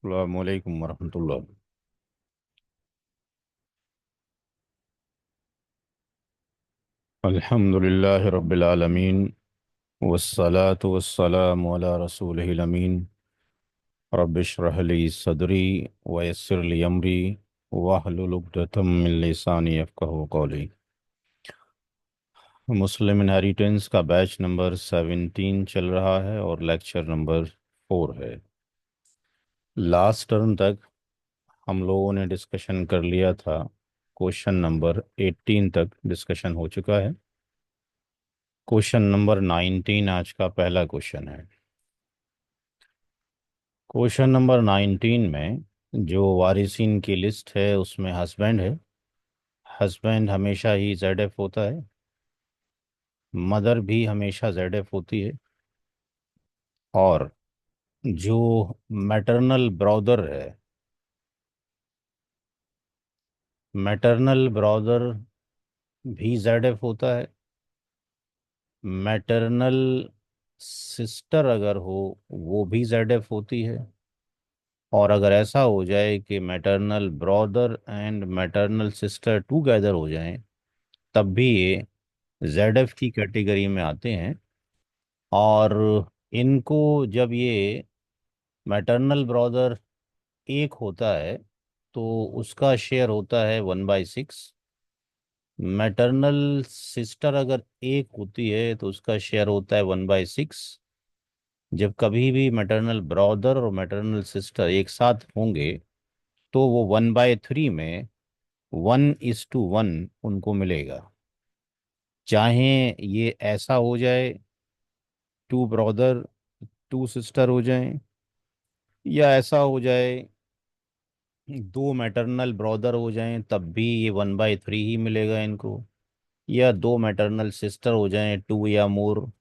अस्सलामुअलैकुम वरहमतुल्लाह। अल्हम्दुलिल्लाहि रब्बिल आलमीन वस्सलातु वस्सलामु अला रसूलिहिल अमीन। रब्बिश्रह ली सदरी वयस्सिर ली अमरी वाहलुल उक़दतम मिन लिसानी यफ़क़हू क़ौली। मुस्लिम इनहेरिटेंस का बैच नंबर 17 चल रहा है और लेक्चर नंबर 4 है। लास्ट टर्म तक हम लोगों ने डिस्कशन कर लिया था। क्वेश्चन नंबर 18 तक डिस्कशन हो चुका है। क्वेश्चन नंबर 19 आज का पहला क्वेश्चन है। क्वेश्चन नंबर 19 में जो वारिसिन की लिस्ट है उसमें हस्बैंड है। हस्बैंड हमेशा ही जेड एफ होता है। मदर भी हमेशा जेड एफ होती है। और जो मैटरनल ब्रदर है, मैटरनल ब्रदर भी जेड एफ होता है। मैटरनल सिस्टर अगर हो वो भी जेड एफ होती है। और अगर ऐसा हो जाए कि maternal brother and maternal sister together हो जाएं तब भी ये जेड एफ की कैटेगरी में आते हैं। और इनको जब ये मैटरनल ब्रदर एक होता है तो उसका शेयर होता है 1/6। मैटरनल सिस्टर अगर एक होती है तो उसका शेयर होता है 1/6। जब कभी भी मैटरनल ब्रदर और मैटरनल सिस्टर एक साथ होंगे तो वो 1/3 में 1:1 उनको मिलेगा। चाहे ये ऐसा हो जाए, टू ब्रदर टू सिस्टर हो जाएं, या ऐसा हो जाए दो मैटरनल ब्रदर हो जाएं तब भी ये 1/3 ही मिलेगा इनको। या दो मैटरनल सिस्टर हो जाएं, टू या मोर,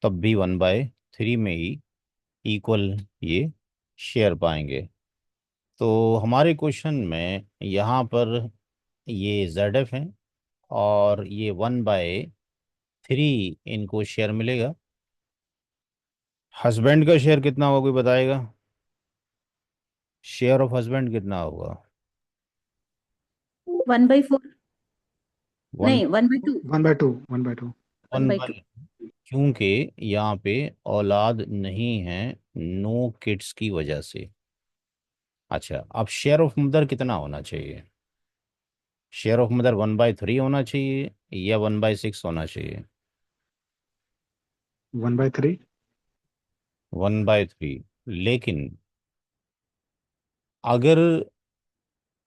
तब भी 1/3 में ही इक्वल ये शेयर पाएंगे। तो हमारे क्वेश्चन में यहाँ पर ये जेड एफ हैं और ये 1/3 इनको शेयर मिलेगा। हस्बैंड का शेयर कितना होगा, कोई बताएगा? शेयर ऑफ हस्बैंड कितना होगा? 1/4। वन नहीं, 1/2। 1/2, 1/2। One one by two by क्योंकि यहाँ पे औलाद नहीं है, नो किड्स की वजह से। अच्छा, अब शेयर ऑफ मदर कितना होना चाहिए? शेयर ऑफ मदर 1/3 होना चाहिए या 1/6 होना चाहिए? 1/3। 1/3। लेकिन अगर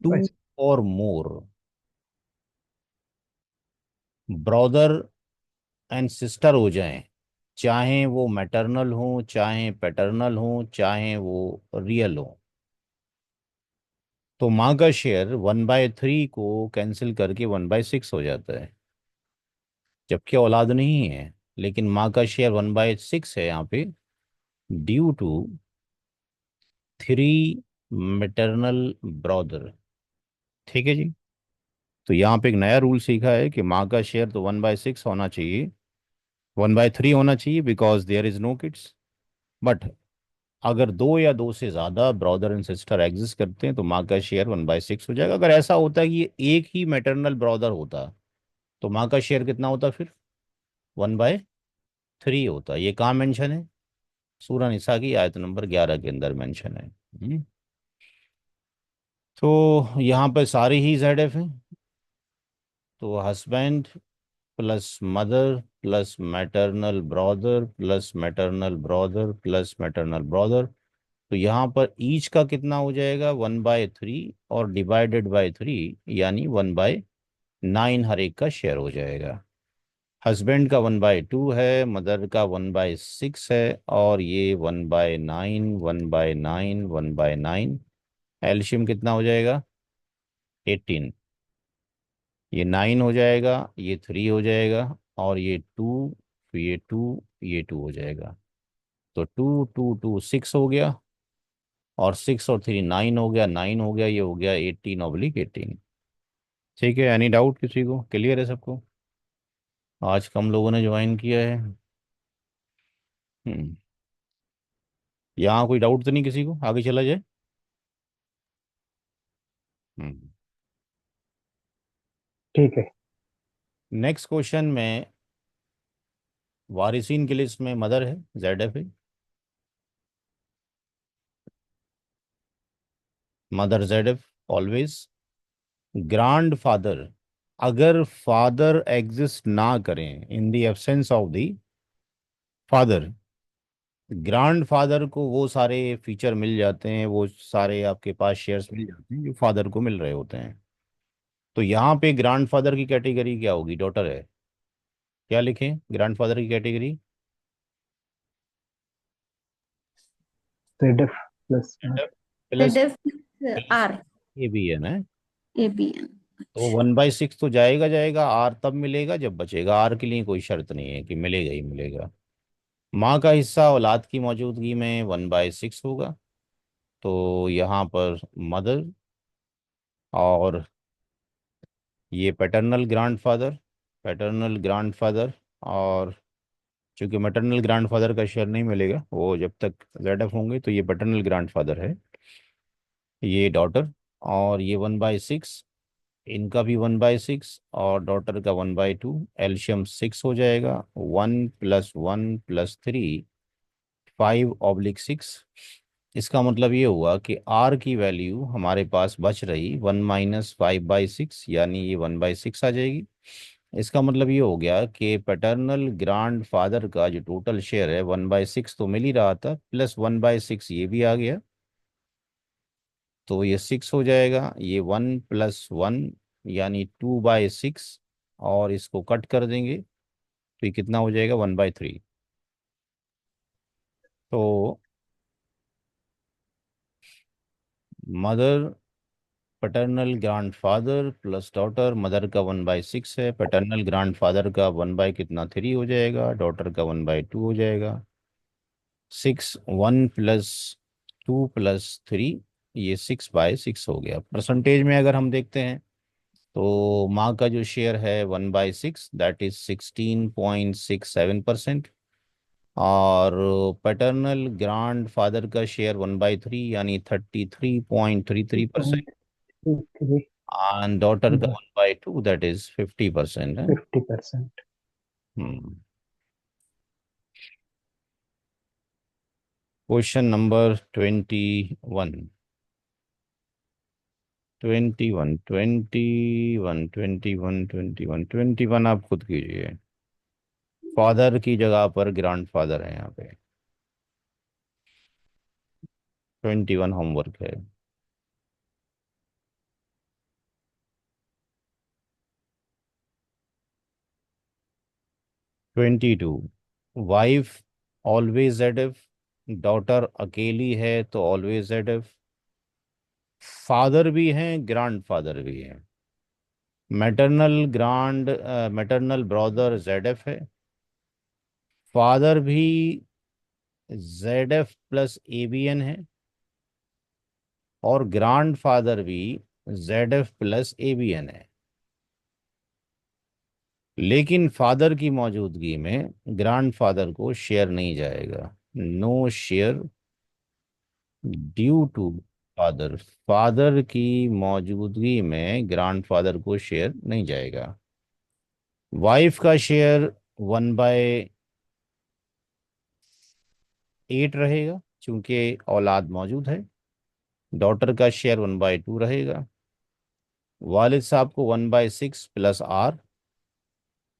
टू बाय। और मोर ब्रदर एंड सिस्टर हो जाएं, चाहे वो मैटरनल हो चाहे पैटर्नल हो चाहे वो रियल हो, तो माँ का शेयर 1/3 को कैंसिल करके 1/6 हो जाता है। जबकि औलाद नहीं है लेकिन माँ का शेयर 1/6 है यहाँ पे, ड्यू टू 3 मैटरनल ब्रदर। ठीक है जी। तो यहाँ पे एक नया रूल सीखा है कि माँ का शेयर तो 1/6 होना चाहिए, 1/3 होना चाहिए because there is no kids. But अगर दो या दो से ज्यादा ब्रदर एंड सिस्टर एग्जिस्ट करते हैं तो माँ का शेयर 1/6 हो जाएगा। अगर ऐसा होता है कि ये एक ही मैटरनल ब्रदर होता तो माँ का शेयर कितना होता फिर? 1/3 होता। ये कहाँ मेंशन है? सूरह निसा की आयत नंबर 11 के अंदर मेंशन है। तो यहाँ पे सारे ही जेड एफ हैं। तो husband plus mother plus maternal brother plus maternal brother plus maternal brother, तो यहाँ पर ईच का कितना हो जाएगा? 1/3 और डिवाइडेड बाय 3, यानी 1/9 हर एक का शेयर हो जाएगा। हस्बैंड का 1/2 है, मदर का 1/6 है, और ये 1/9 1/9 1/9। एल्शियम कितना हो जाएगा? 18। ये 9 हो जाएगा, ये 3 हो जाएगा, और ये 2, ये 2, ये 2 हो जाएगा। तो 2 2 2 6 हो गया, और 6 और 3 9 हो गया, 9 हो गया, ये हो गया 18/18। ठीक है, एनी डाउट किसी को? क्लियर है सबको? आज कम लोगों ने ज्वाइन किया है। हम्म यहाँ कोई डाउट तो नहीं किसी को? आगे चला जाए। हम्म। ठीक है। नेक्स्ट क्वेश्चन में वारिसीन की लिस्ट में मदर है, जेड एफ है। Mother Z F always. Grand father, अगर फादर एग्जिस्ट ना करें, in the absence of the father, grand father को वो सारे फीचर मिल जाते हैं, वो सारे आपके पास शेयर्स मिल जाते हैं जो फादर को मिल रहे होते हैं। तो यहाँ पे ग्रैंड फादर की कैटेगरी क्या होगी? डॉटर है। क्या लिखें ग्रैंड फादर की category? Z F plus R. Plus ZF plus R A B है ना। ABN। तो अच्छा। 1/6 तो जाएगा जाएगा, आर तब मिलेगा जब बचेगा। आर के लिए कोई शर्त नहीं है कि मिलेगा ही मिलेगा। माँ का हिस्सा औलाद की मौजूदगी में 1/6 होगा। तो यहाँ पर मदर, और ये पैटर्नल ग्रैंडफादर, पैटर्नल ग्रैंडफादर, और चूंकि मैटरनल ग्रैंडफादर का शेयर नहीं मिलेगा, वो जब तक जेड एफ होंगे, तो ये पैटर्नल ग्रैंडफादर है। ये डॉटर, और ये 1/6, इनका भी 1/6 और डॉटर का 1/2। एल्शियम 6 हो जाएगा। 1+1+3, 5/6। इसका मतलब ये हुआ कि आर की वैल्यू हमारे पास बच रही 1 - 5/6, यानी ये 1/6 आ जाएगी। इसका मतलब ये हो गया कि पैटर्नल ग्रांड फादर का जो टोटल शेयर है 1/6 तो मिल ही रहा था, प्लस 1/6 ये भी आ गया। तो ये 6 हो जाएगा, ये 1+1 यानी 2/6, और इसको कट कर देंगे तो ये कितना हो जाएगा? 1/3। तो mother, paternal grandfather plus daughter, mother का 1/6 है, पैटर्नल ग्रैंडफादर का 1 बाई 3 हो जाएगा, डॉटर का 1/2 हो जाएगा। 6, 1+2+3, ये 6/6 हो गया। परसेंटेज में अगर हम देखते हैं, तो माँ का जो शेयर है 1/6, दैट इज 16.67%। और पैटर्नल ग्रांड फादर का शेयर 1/3 यानी 33.33%। 2.3। एंड डॉटर का 1/2, दैट इज 50% है। 50%। हम्म। Question number 21। 21 आप खुद कीजिए। फादर की जगह पर ग्रांड फादर है यहाँ पे। 21 होमवर्क है। 22, wife always Z F, daughter अकेली है तो ऑलवेज जेड एफ, फादर भी हैं ग्रांड फादर भी हैं। मैटरनल ब्रदर जेड एफ है, फादर भी Z F plus A B N है, और ग्रांड फादर भी Z F plus A B N है। लेकिन फादर की मौजूदगी में ग्रांड फादर को शेयर नहीं जाएगा। No share due to father, father की मौजूदगी में ग्रांडफादर को शेयर नहीं जाएगा। वाइफ का शेयर 1/8 रहेगा, क्योंकि औलाद मौजूद है। डॉटर का शेयर 1/2 रहेगा। वालिद साहब को 1/6 प्लस आर।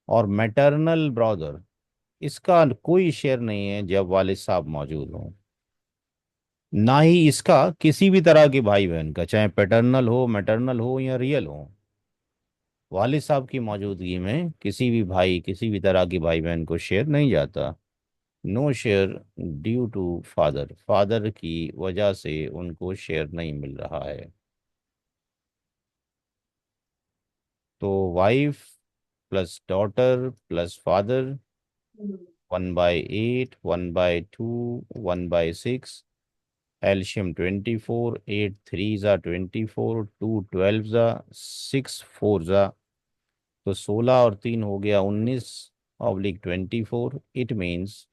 और मैटरनल ब्रदर, इसका कोई शेयर नहीं है जब वालिद साहब मौजूद हों। ना ही इसका किसी भी तरह के भाई बहन का, चाहे पैटर्नल हो, मैटरनल हो या रियल हो। वालिद साहब की मौजूदगी में किसी भी भाई, किसी भी तरह की भाई बहन को शेयर नहीं जाता। No share due to father, father की वजह से उनको शेयर नहीं मिल रहा है। तो wife plus daughter plus father, 1/8, 1/2, 1/6। एल्शियम 24, 8 3 ज़ा 24, 2 12 ज़ा, 6 4 ज़ा, तो 16 और 3 हो गया 19/24। इट मीन्स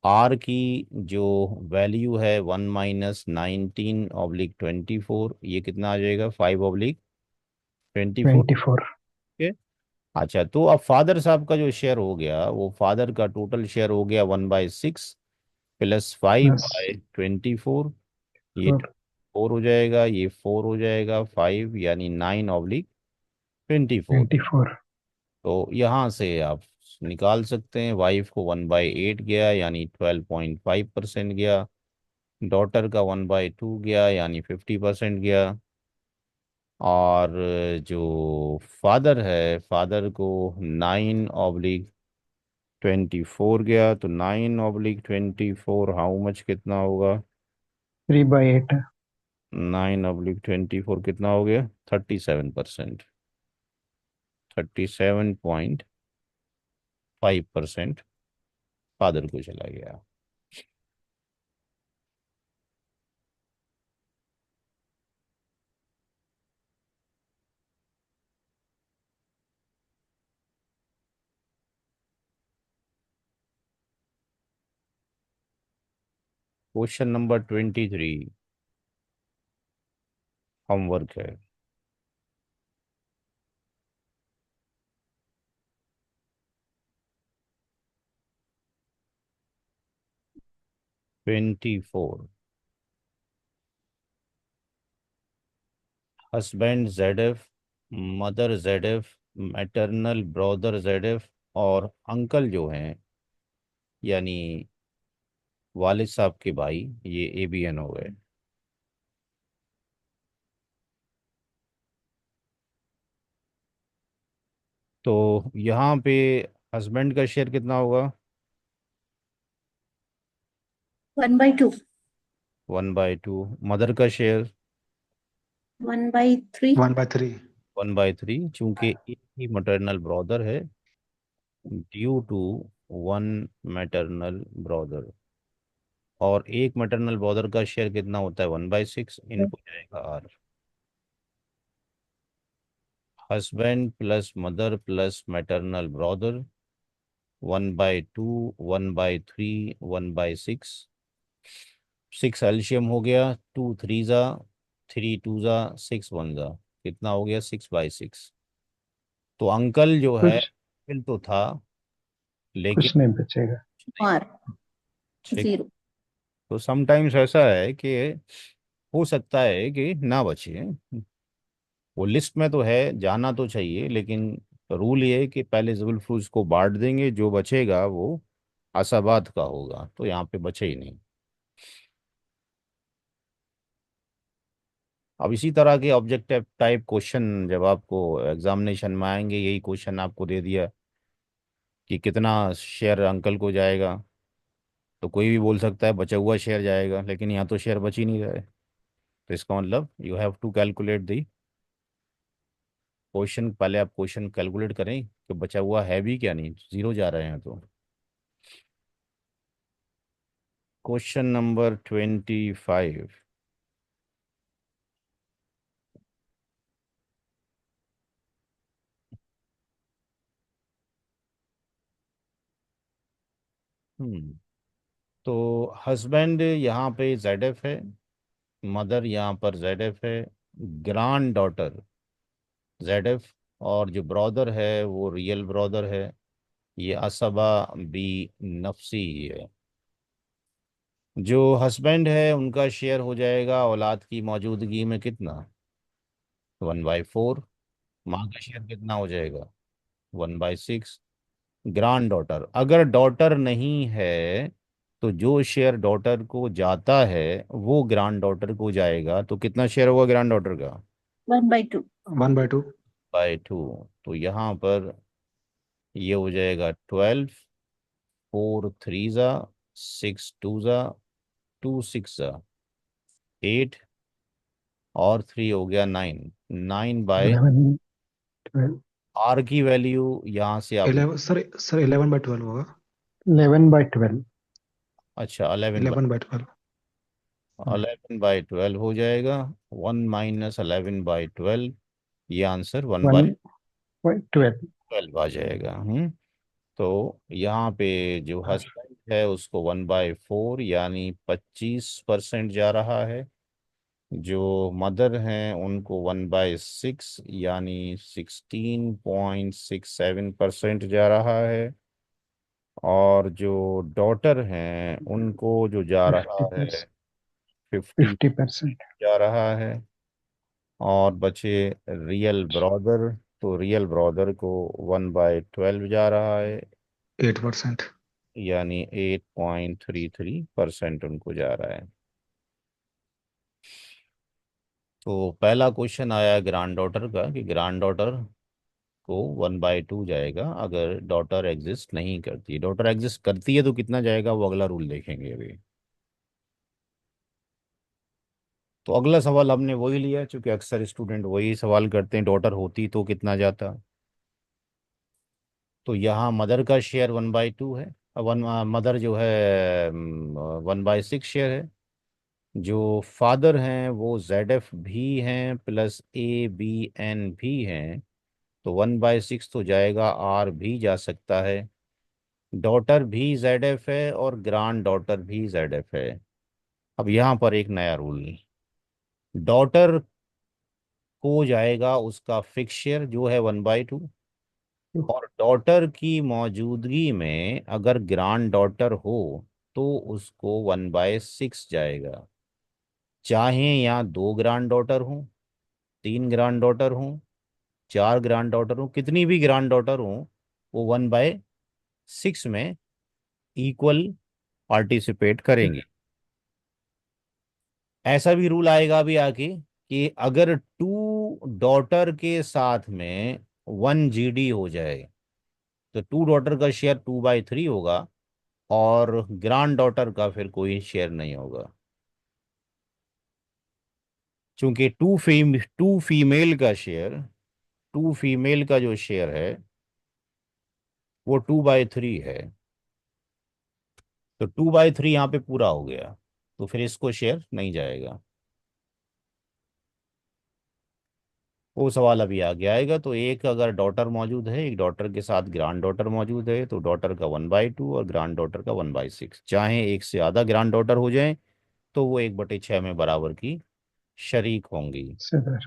आर की जो वैल्यू है 1 - 19/24, ये कितना आ जाएगा? 5/24। 24। अच्छा, तो अब फादर साहब का जो शेयर हो गया, वो फादर का टोटल शेयर हो गया 1/6 plus five plus by twenty four ये 4। 4 हो जाएगा, ये 4 हो जाएगा, 5 यानी 9/24। 24। तो यहाँ से आप निकाल सकते हैं, वाइफ को 1/8 गया यानी 12.5% गया, डॉटर का 1/2 गया यानी 50% गया, और जो फादर है, फादर को 9/24 गया, तो 9/24 हाउ मच कितना होगा? 3/8। 9/24 कितना हो गया? 37%। 37.5% फादर को चला गया। क्वेश्चन नंबर 23 होमवर्क है। 24। Husband ZF, mother ZF, maternal brother ZF, और अंकल जो हैं यानी वालिद साहब के भाई, ये ABN हो गए। तो यहाँ पे हस्बैंड का शेयर कितना होगा? 1/2। 1/2। मदर का शेयर 1/3। 1/3। 1/3, चूंकि एक ही मटरनल ब्रदर है, due to one maternal brother. और एक मैटरनल ब्रदर का शेयर कितना होता है? 1/6, इनको जाएगा R। Husband plus mother plus maternal brother, 1/2, 1/3, 1/6। 6 एल्शियम हो गया, 2 3 ज़ा, 3 2 ज़ा, 6 1 ज़ा, कितना हो गया? 6/6। तो अंकल जो है कुछ अंकल तो था, लेकिन कुछ नहीं बचेगा। और ठीक। 0। तो समटाइम्स ऐसा है कि हो सकता है कि ना बचे। वो लिस्ट में तो है, जाना तो चाहिए, लेकिन रूल ये है कि पहले जुल्फ फ्रूज को बांट देंगे, जो बचेगा वो आसाबाद का होगा, तो यहाँ पे बचे ही नहीं। अब इसी तरह के ऑब्जेक्टिव टाइप क्वेश्चन जब आपको एग्जामिनेशन में आएंगे, यही क्वेश्चन आपको दे दिया कि कितना शेयर अंकल को जाएगा, तो कोई भी बोल सकता है बचा हुआ शेयर जाएगा, लेकिन यहाँ तो शेयर बच ही नहीं रहा है। तो इसका मतलब you have to calculate the question. पहले आप क्वेश्चन कैलकुलेट करें कि बचा हुआ है भी क्या, नहीं जीरो जा रहे हैं तो। Question number 25। हम्म तो हस्बैंड यहाँ पे ZF है, मदर यहाँ पर ZF है, ग्रैंड डॉटर ZF, और जो ब्रदर है वो रियल ब्रदर है, ये असबा बी नफसी ही है। जो हस्बैंड है उनका शेयर हो जाएगा औलाद की मौजूदगी में कितना? 1/4। माँ का शेयर कितना हो जाएगा? 1/6। ग्रैंड डॉटर, अगर डॉटर नहीं है तो जो शेयर डॉटर को जाता है वो ग्रैंड डॉटर को जाएगा, तो कितना शेयर होगा ग्रैंड डॉटर का? 1/2। 1/2। 1/2। तो यहाँ पर ये हो जाएगा 12, 4 3 ज़ा, 6 2 ज़ा, 2 6 ज़ा, 8, और 3 हो गया 9। 9/, 11 12। R की वैल्यू यहाँ से आप, 11 सर 11/12 होगा। 11/12। अच्छा 11 11/12। 11/12 हो जाएगा। 1 - 11/12, ये आंसर वन बाई 1/12। ट्वेल्व आ जाएगा। तो यहाँ पे जो और हस्बैंड है उसको 1/4 यानी 25% जा रहा है। जो मदर हैं उनको 1/6 यानी 16.67% जा रहा है। और जो डॉटर हैं उनको जो जा रहा है 50%। 50 50%। जा रहा है। और बचे रियल ब्रदर, तो रियल ब्रदर को 1/12 जा रहा है 8%। यानी 8.33% उनको जा रहा है। तो पहला क्वेश्चन आया ग्रैंड डॉटर का कि ग्रैंड डॉटर को 1/2 जाएगा अगर डॉटर एग्जिस्ट नहीं करती। डॉटर एग्जिस्ट करती है तो कितना जाएगा वो अगला रूल देखेंगे अभी। तो अगला सवाल हमने वही लिया क्योंकि अक्सर स्टूडेंट वही सवाल करते हैं, डॉटर होती तो कितना जाता। तो यहाँ मदर का शेयर 1/2 है। वन मदर जो है 1/6 शेयर है। जो फादर हैं वो ZF भी हैं प्लस ABN भी हैं। तो 1/6 तो जाएगा, R भी जा सकता है। डॉटर भी ZF है और ग्रांड डॉटर भी ZF है। अब यहाँ पर एक नया रूल, डॉटर को जाएगा उसका फिक्स शेयर जो है 1/2। और डॉटर की मौजूदगी में अगर ग्रांड डॉटर हो तो उसको 1/6 जाएगा। चाहे यहाँ 2 ग्रांड डॉटर हों, 3 ग्रांड डॉटर हों, 4 ग्रांड डॉटर हों, कितनी भी ग्रांड डॉटर हों, वो 1/6 में इक्वल पार्टिसिपेट करेंगे। ऐसा भी रूल आएगा अभी आके कि अगर 2 डॉटर के साथ में 1 GD हो जाए तो 2 डॉटर का शेयर 2/3 होगा और ग्रांड डॉटर का फिर कोई शेयर नहीं होगा। क्योंकि टू फीमेल का शेयर, टू फीमेल का जो शेयर है वो 2/3 है। तो 2/3 यहाँ पे पूरा हो गया तो फिर इसको शेयर नहीं जाएगा। वो सवाल अभी आगे आएगा। तो एक अगर डॉटर मौजूद है, एक डॉटर के साथ ग्रांड डॉटर मौजूद है, तो डॉटर का 1/2 और ग्रांड डॉटर का 1/6। चाहे एक से ज़्यादा ग्रांड डॉटर हो जाए तो वो 1/6 में बराबर की शरीक होंगी। सर।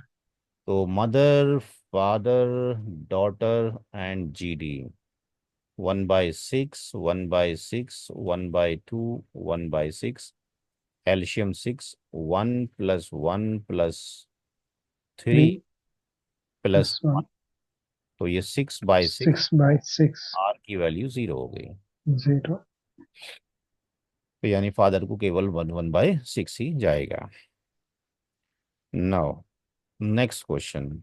तो mother, father, daughter and GD 1/6, 1/6, 1/2, 1/6, एल्शियम 6, 1+1+3 3 plus + 1 तो ये 6/6, 6/6 R की वैल्यू 0 हो गई। 0। तो यानी फादर को केवल 1/6 ही जाएगा। Now next question.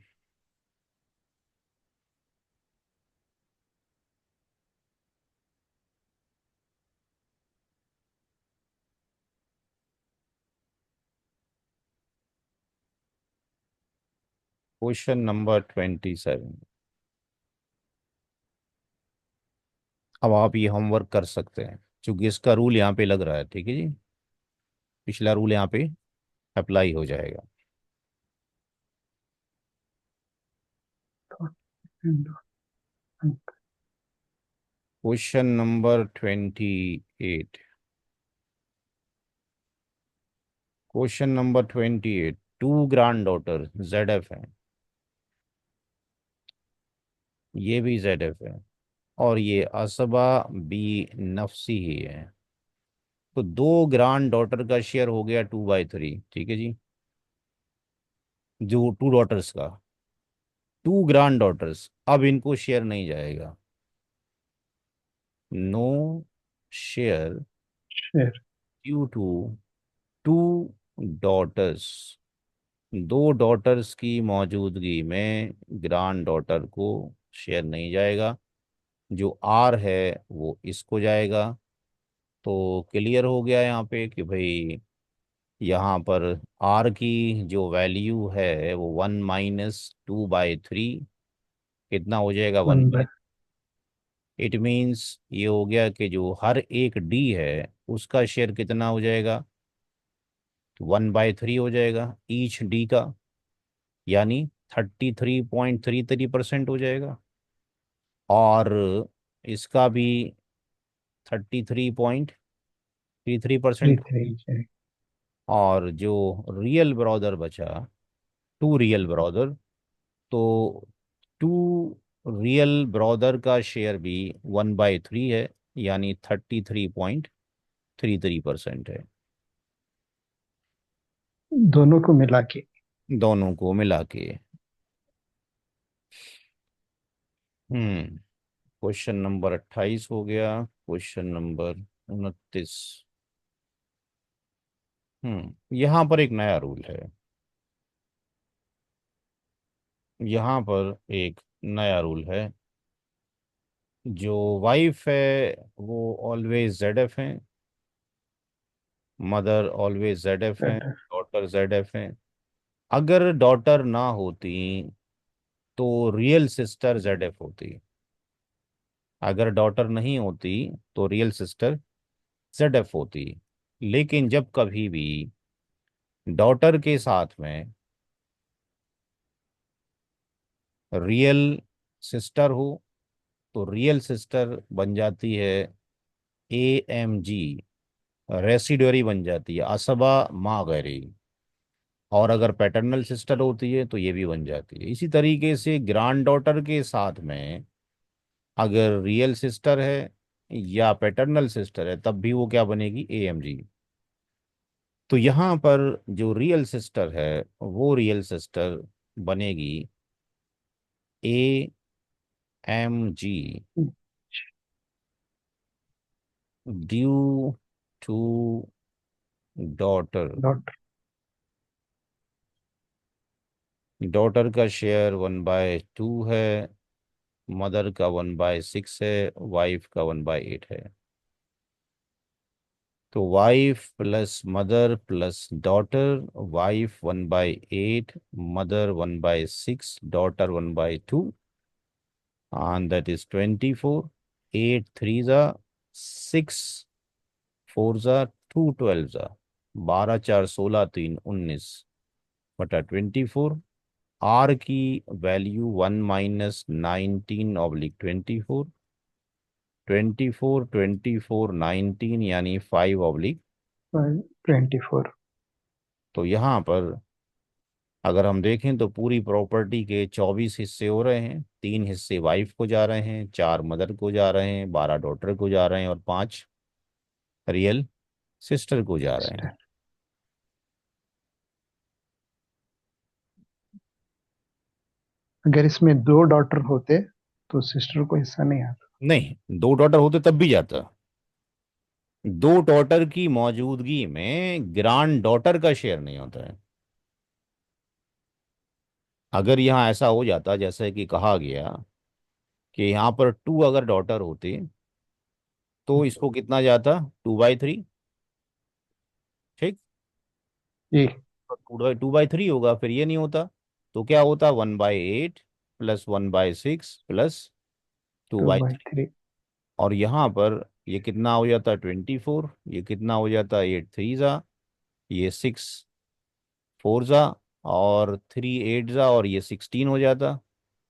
Question number 27। अब आप ये होमवर्क कर सकते हैं क्योंकि इसका रूल यहाँ पे लग रहा है, ठीक है जी। पिछला रूल यहाँ पे अप्लाई हो जाएगा। Question number 28। Question number 28। 2 grand daughter ZF है, ये भी ZF है और ये असबा बी नफसी ही है। तो 2 ग्रैंड डॉटर का शेयर हो गया 2/3, ठीक है जी। जो 2 डॉटर्स का, 2 ग्रैंड डॉटर्स, अब इनको शेयर नहीं जाएगा। No share share. Due to 2 daughters. 2 daughters की मौजूदगी में ग्रैंड डॉटर को शेयर नहीं जाएगा। जो R है वो इसको जाएगा। तो क्लियर हो गया यहाँ पे कि भाई यहाँ पर R की जो वैल्यू है वो 1-2/3 कितना हो जाएगा, 1 one by by it means ये हो गया कि जो हर एक D है उसका शेयर कितना हो जाएगा, 1/3 हो जाएगा ईच D का, यानी 33.33% हो जाएगा। और इसका भी 33.33%। 3 और जो रियल ब्रदर बचा, टू रियल ब्रदर, तो टू रियल ब्रदर का शेयर भी 1/3 है, यानी 33.33% है, दोनों को मिला के। दोनों को मिला के। क्वेश्चन नंबर 28 हो गया। Question number 29। यहाँ पर एक नया रूल है। यहाँ पर एक नया रूल है। जो वाइफ है वो ऑलवेज ZF है, मदर ऑलवेज ZF है, Better. डॉटर ZF है। अगर डॉटर ना होती तो रियल सिस्टर ZF होती। अगर डॉटर नहीं होती तो रियल सिस्टर ZF होती। लेकिन जब कभी भी डॉटर के साथ में रियल सिस्टर हो तो रियल सिस्टर बन जाती है AMG, रेसिडुअरी बन जाती है, असबा माँ गैरी। और अगर पैटर्नल सिस्टर होती है तो ये भी बन जाती है। इसी तरीके से ग्रैंड डॉटर के साथ में अगर रियल सिस्टर है या पैटर्नल सिस्टर है तब भी वो क्या बनेगी, AMG। तो यहाँ पर जो रियल सिस्टर है वो रियल सिस्टर बनेगी AMG, due to daughter. Daughter. Daughter का शेयर 1/2 है, मदर का 1/6 है, वाइफ का 1/8 है। तो wife plus mother plus daughter, wife 1/8, mother 1/6, daughter 1/2, and that is 24। 8 3 जा 6, 4 जा 2, 12 जा 12, 4 16, 3 19 बटा 24। आर की वैल्यू 1 - 19/24, 24 यानी 5/। 24. तो यहाँ पर अगर हम देखें तो पूरी प्रॉपर्टी के 24 हिस्से हो रहे हैं। 3 हिस्से वाइफ को जा रहे हैं, 4 मदर को जा रहे हैं, 12 डॉटर को जा रहे हैं और 5 रियल सिस्टर को जा रहे हैं। Sister. अगर इसमें 2 डॉटर होते तो सिस्टर को हिस्सा नहीं आता। नहीं, 2 डॉटर होते तब भी जाता। 2 डॉटर की मौजूदगी में ग्रैंड डॉटर का शेयर नहीं होता है। अगर यहाँ ऐसा हो जाता जैसे कि कहा गया कि यहाँ पर 2 अगर डॉटर होती तो इसको कितना जाता, 2/3। ठीक। जी। 2/3 होगा, फिर ये नहीं होता तो क्या होता, 1/8 plus 1/6 plus two two by by three three और यहाँ पर ये कितना हो जाता, 24। ये कितना हो जाता, 8 3 जा, ये 6 4 जा, और 3 8 जा, और ये 16 हो जाता।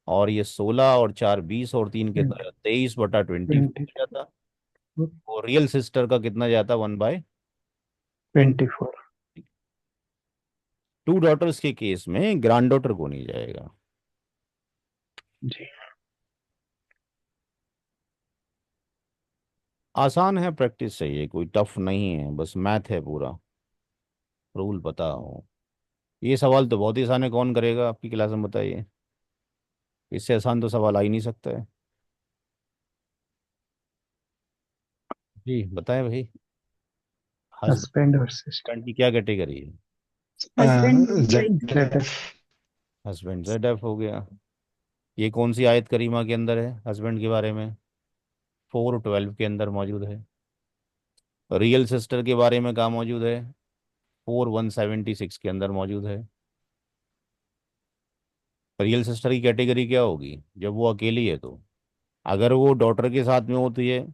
और ये 16 और 4 20 और 3 कितना, 23/24 ट्वेंटी हो जाता। और रियल सिस्टर का कितना जाता, 1/20। 24। 2 डॉटर्स के केस में ग्रैंड डॉटर को नहीं जाएगा। जी। आसान है, प्रैक्टिस चाहिए, कोई टफ नहीं है, बस मैथ है पूरा, रूल पता हो। ये सवाल तो बहुत ही आसान है, कौन करेगा आपकी क्लास में बताइए। इससे आसान तो सवाल आ ही नहीं सकता है। जी बताएं भाई। हस्बैंड और सिस्टर। हस्बैंड की क्या कैटेगरी है? Husband wife. ZF. Husband ZF हो गया। ये कौन सी आयत करीमा के अंदर है हस्बैंड के बारे में? 4:12 के अंदर मौजूद है। रियल सिस्टर के बारे में कहाँ मौजूद है? 4:176 के अंदर मौजूद है। रियल सिस्टर की कैटेगरी क्या होगी जब वो अकेली है तो? अगर वो डॉटर के साथ में होती है,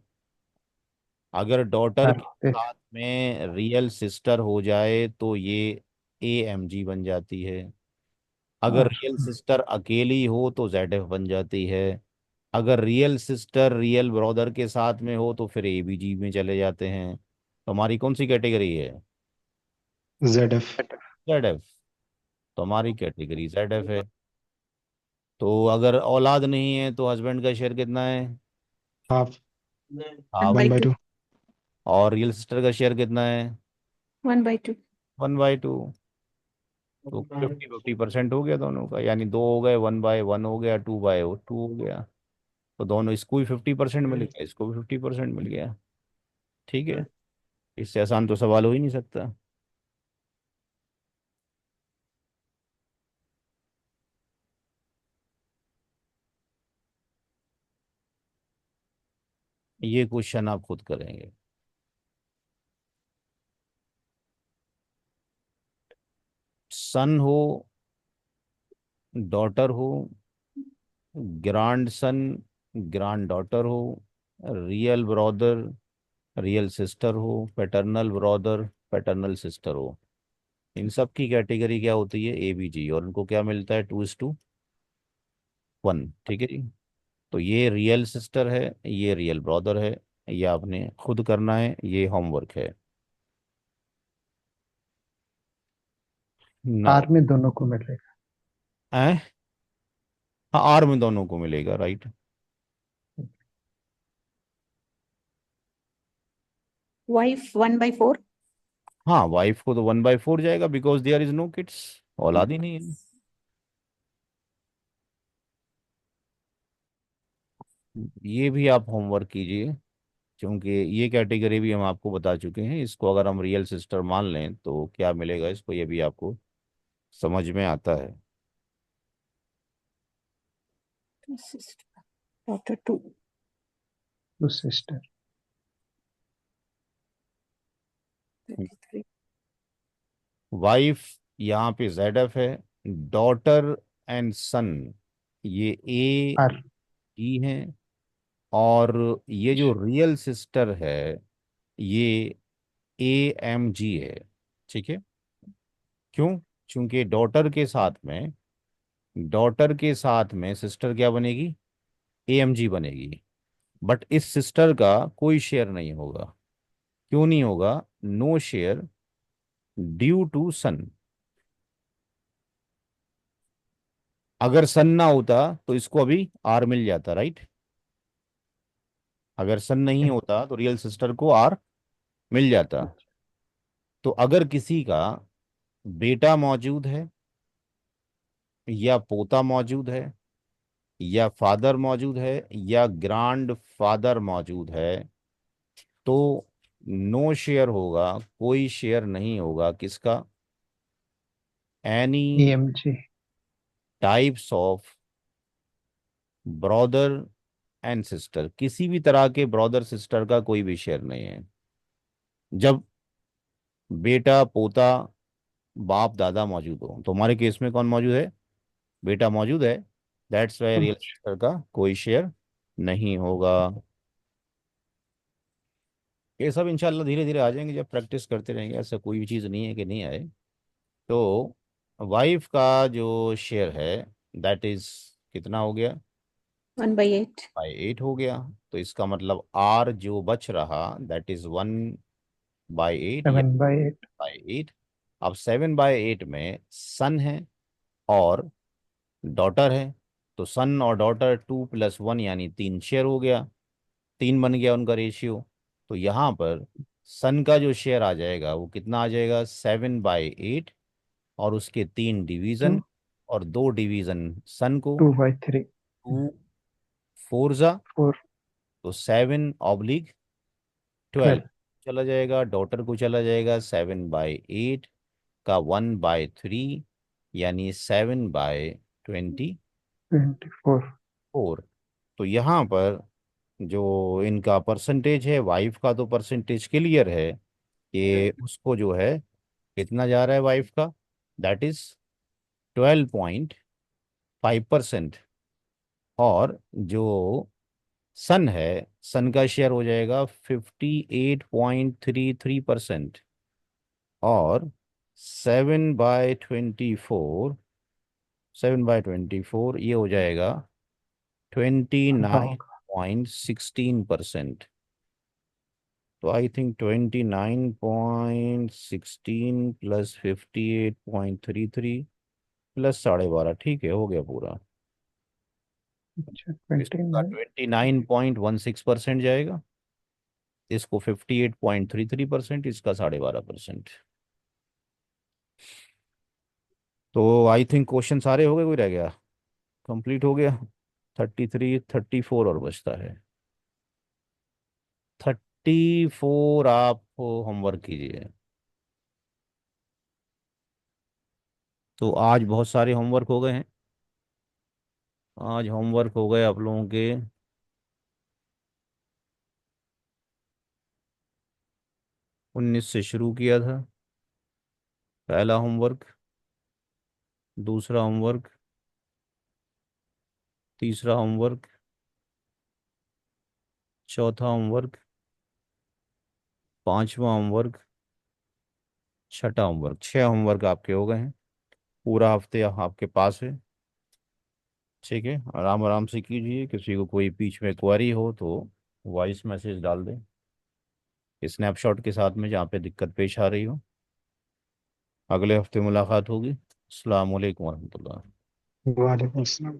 अगर डॉटर सर के होते। साथ में रियल सिस्टर हो जाए तो ये AMG बन जाती है। अगर और रियल सिस्टर अकेली हो तो ZF बन जाती है। अगर रियल सिस्टर रियल ब्रदर के साथ में हो तो फिर एबीजी में चले जाते हैं। तो हमारी कौन सी कैटेगरी है? ZF। Z F. तो हमारी कैटेगरी जेड एफ है। तो अगर औलाद नहीं है तो हस्बैंड का शेयर कितना है? हाफ। हाफ। 1/2. 1/2। और रियल सिस्टर का शेयर कितना है? 1/2. 1/2। तो 50-50% हो गया दोनों का, यानी दो हो गए, 1/1 हो गया, 2/2 हो गया। तो दोनों, इसको भी 50% मिल गया, इसको भी 50% मिल गया। ठीक है। इससे आसान तो सवाल हो ही नहीं सकता। ये क्वेश्चन आप खुद करेंगे। सन हो, डॉटर हो, ग्रैंड सन, ग्रैंड डॉटर हो, रियल ब्रदर, रियल सिस्टर हो, पैटर्नल ब्रदर, पैटर्नल सिस्टर हो, इन सब की कैटेगरी क्या होती है? एबीजी। और उनको क्या मिलता है? 2:1। ठीक है जी। तो ये रियल सिस्टर है, ये रियल ब्रदर है। ये आपने खुद करना है, ये होमवर्क है। नाउ। आर में दोनों को मिलेगा। हाँ, आर में दोनों को मिलेगा, राइट। Wife 1/4. हाँ, वाइफ को तो 1/4 जाएगा, because there is no kids, औलाद ही नहीं है। ये भी आप होमवर्क कीजिए, क्योंकि ये कैटेगरी भी हम आपको बता चुके हैं। इसको अगर हम रियल सिस्टर मान लें तो क्या मिलेगा इसको, ये भी आपको समझ में आता है। Sister. Daughter 2. तो सिस्टर। 33. वाइफ यहाँ पे जेड एफ है। डॉटर एंड सन, ये ए आर। ई है। और ये जो रियल सिस्टर है, ये AMG है। ठीक है। क्यों? क्योंकि डॉटर के साथ में सिस्टर क्या बनेगी? AMG बनेगी। बट इस सिस्टर का कोई शेयर नहीं होगा। क्यों नहीं होगा? नो शेयर ड्यू टू सन। अगर सन ना होता तो इसको अभी आर मिल जाता, राइट। अगर सन नहीं होता तो रियल सिस्टर को आर मिल जाता। तो अगर किसी का बेटा मौजूद है, या पोता मौजूद है, या फादर मौजूद है, या ग्रांड फादर मौजूद है, तो नो शेयर होगा, कोई शेयर नहीं होगा। किसका? Any EMG। Types of brother and sister, किसी भी तरह के ब्रदर सिस्टर का कोई भी शेयर नहीं है। जब बेटा, पोता, बाप, दादा मौजूद हो, तो हमारे केस में कौन मौजूद है? बेटा मौजूद है। दैट्स वाई रियल अच्छा। सिस्टर का कोई शेयर नहीं होगा। ये सब इंशाल्लाह धीरे धीरे आ जाएंगे जब प्रैक्टिस करते रहेंगे। ऐसा कोई भी चीज़ नहीं है कि नहीं आए। तो वाइफ का जो शेयर है, दैट इज कितना हो गया? 1/8. 8 हो गया। तो इसका मतलब आर जो बच रहा, दैट इज 1/8 या 7/8। 8। अब 7/8 में सन है और डॉटर है। तो सन और डॉटर 2+1 यानी 3 शेयर हो गया। 3 बन गया उनका रेशियो। तो यहाँ पर सन का जो शेयर आ जाएगा वो कितना आ जाएगा? 7/8। और उसके 3 टू डिवीजन, और 2 डिवीजन सन को। 2/3। 2 4 4। तो 7/12 12। चला जाएगा, डॉटर को चला जाएगा 7/8 का 1/3, यानी 7/24। 24। तो यहाँ पर जो इनका परसेंटेज है, वाइफ का तो परसेंटेज क्लियर है कि उसको जो है कितना जा रहा है वाइफ का, दैट इज 12.5%। और जो सन है, सन का शेयर हो जाएगा 58.33%। और 7/24, 7/24 ये हो जाएगा होगा 29.16%। तो आई थिंक 29.16 प्लस 58.33 प्लस 12.5, ठीक है, हो गया पूरा। अच्छा 29 29.16% जाएगा, इसको 58.33%, इसका 12.5%। तो आई थिंक क्वेश्चन सारे हो गए, कोई रह गया? कंप्लीट हो गया। 33, 34 और बचता है। 34 आप होमवर्क कीजिए। तो आज बहुत सारे होमवर्क हो गए हैं। आज होमवर्क हो गए आप लोगों के 19 से शुरू किया था। पहला होमवर्क, दूसरा होमवर्क, तीसरा होमवर्क, चौथा होमवर्क, पांचवा होमवर्क, छठा होमवर्क। 6 होमवर्क आपके हो गए हैं। पूरा हफ्ते आपके पास है। ठीक है, आराम आराम से कीजिए। किसी को कोई बीच में क्वेरी हो तो वॉइस मैसेज डाल दें स्नैपशॉट के साथ में, जहाँ पे दिक्कत पेश आ रही हो। अगले हफ्ते मुलाकात होगी। अस्सलाम वालेकुम वरहमतुल्लाह। वालेकुम अस्सलाम।